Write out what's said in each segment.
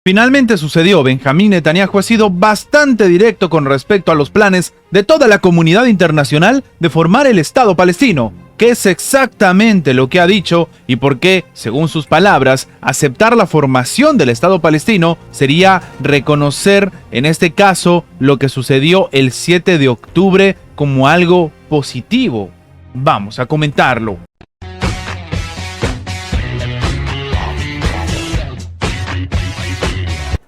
Finalmente sucedió. Benjamín Netanyahu ha sido bastante directo con respecto a los planes de toda la comunidad internacional de formar el Estado palestino, que es exactamente lo que ha dicho y por qué, según sus palabras, aceptar la formación del Estado palestino sería reconocer, en este caso, lo que sucedió el 7 de octubre como algo positivo. Vamos a comentarlo.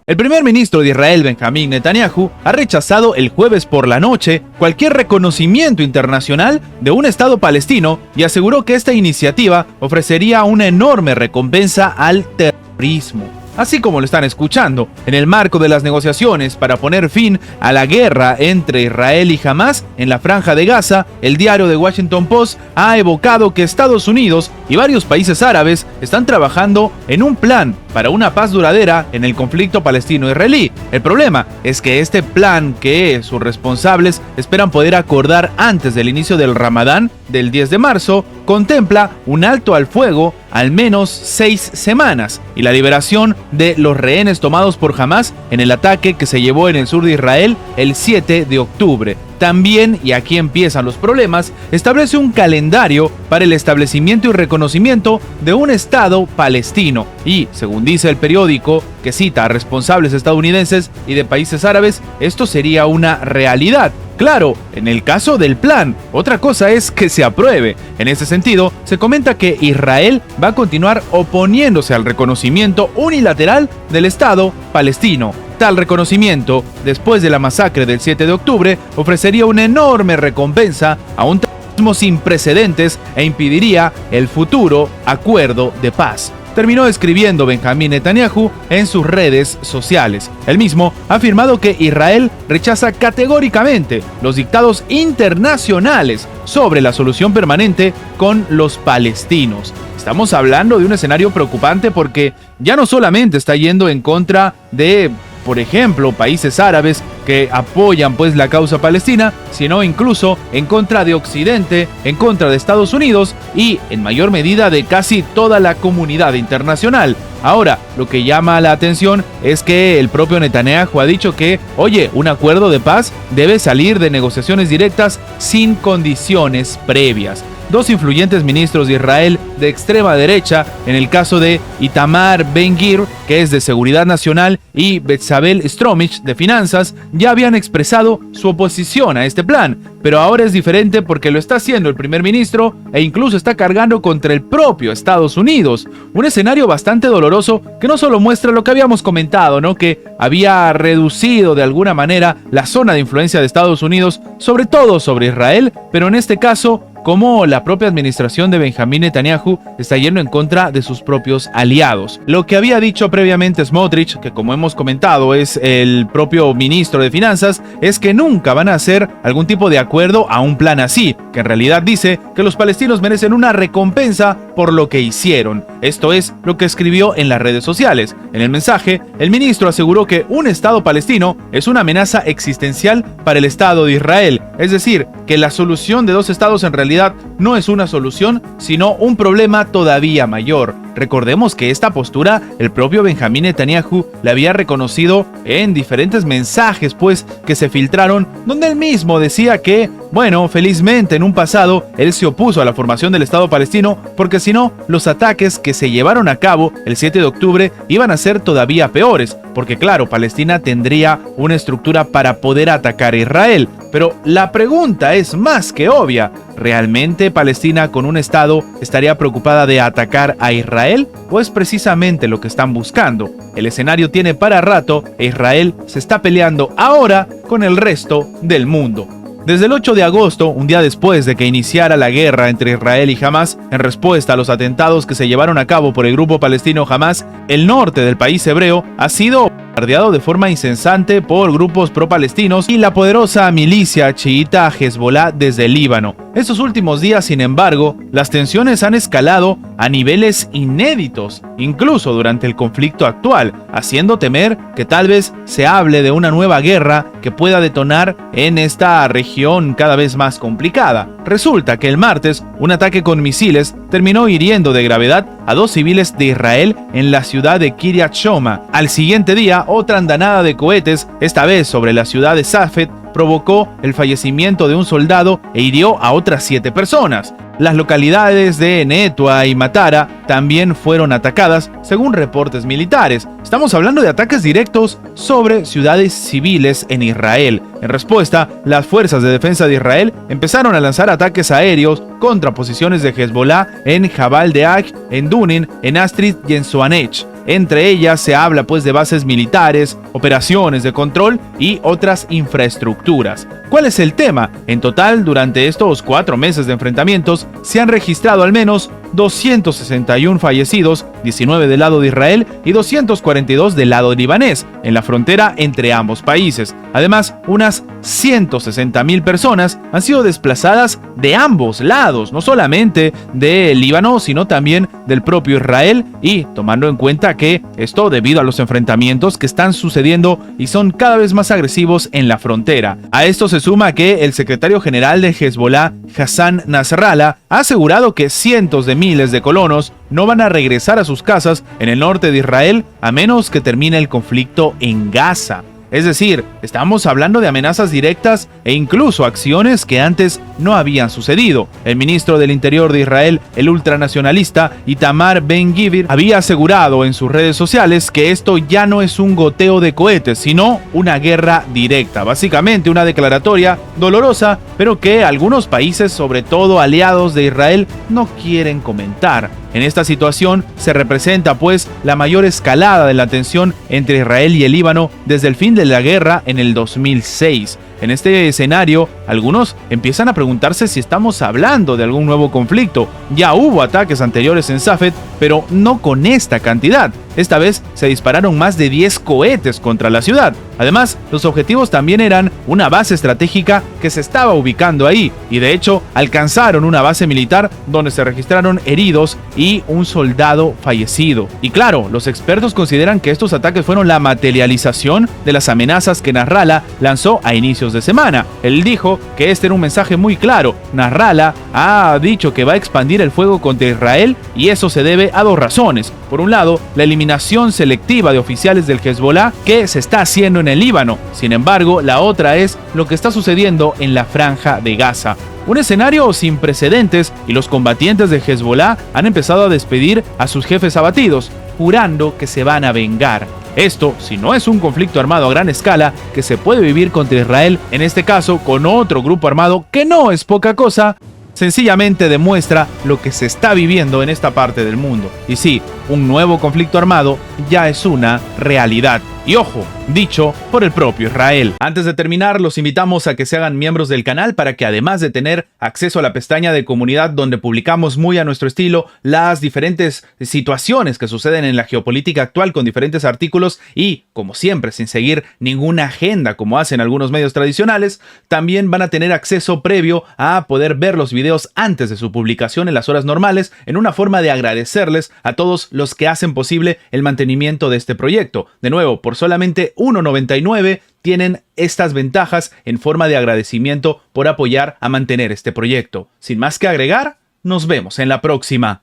El primer ministro de Israel, Benjamín Netanyahu, ha rechazado el jueves por la noche cualquier reconocimiento internacional de un Estado palestino y aseguró que esta iniciativa ofrecería una enorme recompensa al terrorismo. Así como lo están escuchando, en el marco de las negociaciones para poner fin a la guerra entre Israel y Hamás en la Franja de Gaza, el diario The Washington Post ha evocado que Estados Unidos y varios países árabes están trabajando en un plan para una paz duradera en el conflicto palestino-israelí. El problema es que este plan, que sus responsables esperan poder acordar antes del inicio del Ramadán del 10 de marzo, contempla un alto al fuego al menos 6 semanas y la liberación de los rehenes tomados por Hamás en el ataque que se llevó en el sur de Israel el 7 de octubre. También, y aquí empiezan los problemas, establece un calendario para el establecimiento y reconocimiento de un Estado palestino. Y, según dice el periódico, que cita a responsables estadounidenses y de países árabes, esto sería una realidad. Claro, en el caso del plan, otra cosa es que se apruebe. En ese sentido, se comenta que Israel va a continuar oponiéndose al reconocimiento unilateral del Estado palestino. Tal reconocimiento, después de la masacre del 7 de octubre, ofrecería una enorme recompensa a un terrorismo sin precedentes e impediría el futuro acuerdo de paz. Terminó escribiendo Benjamín Netanyahu en sus redes sociales. Él mismo ha afirmado que Israel rechaza categóricamente los dictados internacionales sobre la solución permanente con los palestinos. Estamos hablando de un escenario preocupante porque ya no solamente está yendo en contra de, por ejemplo, países árabes que apoyan pues la causa palestina, sino incluso en contra de Occidente, en contra de Estados Unidos y en mayor medida de casi toda la comunidad internacional. Ahora, lo que llama la atención es que el propio Netanyahu ha dicho que, oye, un acuerdo de paz debe salir de negociaciones directas sin condiciones previas. Dos influyentes ministros de Israel de extrema derecha, en el caso de Itamar Ben-Gvir, que es de Seguridad Nacional, y Bezalel Smotrich, de Finanzas, ya habían expresado su oposición a este plan, pero ahora es diferente porque lo está haciendo el primer ministro e incluso está cargando contra el propio Estados Unidos. Un escenario bastante doloroso que no solo muestra lo que habíamos comentado, ¿no? Que había reducido de alguna manera la zona de influencia de Estados Unidos, sobre todo sobre Israel, pero en este caso, como la propia administración de Benjamín Netanyahu está yendo en contra de sus propios aliados. Lo que había dicho previamente Smotrich, que como hemos comentado es el propio ministro de Finanzas, es que nunca van a hacer algún tipo de acuerdo a un plan así, que en realidad dice que los palestinos merecen una recompensa por lo que hicieron. Esto es lo que escribió en las redes sociales. En el mensaje, el ministro aseguró que un Estado palestino es una amenaza existencial para el Estado de Israel, es decir, que la solución de dos estados en realidad no es una solución, sino un problema todavía mayor. Recordemos que esta postura el propio Benjamín Netanyahu la había reconocido en diferentes mensajes pues que se filtraron, donde él mismo decía que, bueno, felizmente en un pasado él se opuso a la formación del Estado palestino porque si no, los ataques que se llevaron a cabo el 7 de octubre iban a ser todavía peores, porque claro, Palestina tendría una estructura para poder atacar a Israel. Pero la pregunta es más que obvia. ¿Realmente Palestina con un Estado estaría preocupada de atacar a Israel? ¿O es precisamente lo que están buscando? El escenario tiene para rato e Israel se está peleando ahora con el resto del mundo. Desde el 8 de agosto, un día después de que iniciara la guerra entre Israel y Hamás, en respuesta a los atentados que se llevaron a cabo por el grupo palestino Hamás, el norte del país hebreo ha sido bombardeado de forma incesante por grupos pro-palestinos y la poderosa milicia chiita Hezbollah desde el Líbano. Estos últimos días, sin embargo, las tensiones han escalado a niveles inéditos, incluso durante el conflicto actual, haciendo temer que tal vez se hable de una nueva guerra que pueda detonar en esta región cada vez más complicada. Resulta que el martes, un ataque con misiles terminó hiriendo de gravedad a 2 civiles de Israel en la ciudad de Kiryat Shoma. Al siguiente día, otra andanada de cohetes, esta vez sobre la ciudad de Safed, provocó el fallecimiento de un soldado e hirió a otras 7 personas. Las localidades de Netua y Matara también fueron atacadas, según reportes militares. Estamos hablando de ataques directos sobre ciudades civiles en Israel. En respuesta, las fuerzas de defensa de Israel empezaron a lanzar ataques aéreos contra posiciones de Hezbollah en Jabal de Ag, en Dunin, en Astrid y en Soanech. Entre ellas se habla pues de bases militares, operaciones de control y otras infraestructuras. ¿Cuál es el tema? En total, durante estos 4 meses de enfrentamientos, se han registrado al menos 261 fallecidos, 19 del lado de Israel y 242 del lado libanés, en la frontera entre ambos países. Además, unas 160.000 personas han sido desplazadas de ambos lados, no solamente del Líbano, sino también del propio Israel, y tomando en cuenta que esto debido a los enfrentamientos que están sucediendo y son cada vez más agresivos en la frontera. A esto se suma que el secretario general de Hezbollah, Hassan Nasrallah, ha asegurado que cientos de miles de colonos no van a regresar a sus casas en el norte de Israel a menos que termine el conflicto en Gaza. Es decir, estamos hablando de amenazas directas e incluso acciones que antes no habían sucedido. El ministro del Interior de Israel, el ultranacionalista Itamar Ben-Gvir, había asegurado en sus redes sociales que esto ya no es un goteo de cohetes, sino una guerra directa. Básicamente una declaratoria dolorosa, pero que algunos países, sobre todo aliados de Israel, no quieren comentar. En esta situación se representa pues la mayor escalada de la tensión entre Israel y el Líbano desde el fin de la guerra en el 2006. En este escenario, algunos empiezan a preguntarse si estamos hablando de algún nuevo conflicto. Ya hubo ataques anteriores en Safed, pero no con esta cantidad. Esta vez se dispararon más de 10 cohetes contra la ciudad. Además, los objetivos también eran una base estratégica que se estaba ubicando ahí, y de hecho alcanzaron una base militar donde se registraron heridos y un soldado fallecido. Y claro, los expertos consideran que estos ataques fueron la materialización de las amenazas que Nasrallah lanzó a inicios de semana. Él dijo que este era un mensaje muy claro. Nasrallah ha dicho que va a expandir el fuego contra Israel, y eso se debe a 2 razones. Por un lado, la eliminación selectiva de oficiales del Hezbollah que se está haciendo en el Líbano. Sin embargo, la otra es lo que está sucediendo en la franja de Gaza. Un escenario sin precedentes, y los combatientes de Hezbollah han empezado a despedir a sus jefes abatidos, jurando que se van a vengar. Esto, si no es un conflicto armado a gran escala que se puede vivir contra Israel, en este caso con otro grupo armado que no es poca cosa, sencillamente demuestra lo que se está viviendo en esta parte del mundo. Y sí, un nuevo conflicto armado ya es una realidad. Y ojo, dicho por el propio Israel. Antes de terminar, los invitamos a que se hagan miembros del canal para que, además de tener acceso a la pestaña de comunidad donde publicamos muy a nuestro estilo las diferentes situaciones que suceden en la geopolítica actual con diferentes artículos y, como siempre, sin seguir ninguna agenda como hacen algunos medios tradicionales, también van a tener acceso previo a poder ver los videos antes de su publicación en las horas normales, en una forma de agradecerles a todos los que hacen posible el mantenimiento de este proyecto. De nuevo, por solamente $1.99 tienen estas ventajas en forma de agradecimiento por apoyar a mantener este proyecto. Sin más que agregar, nos vemos en la próxima.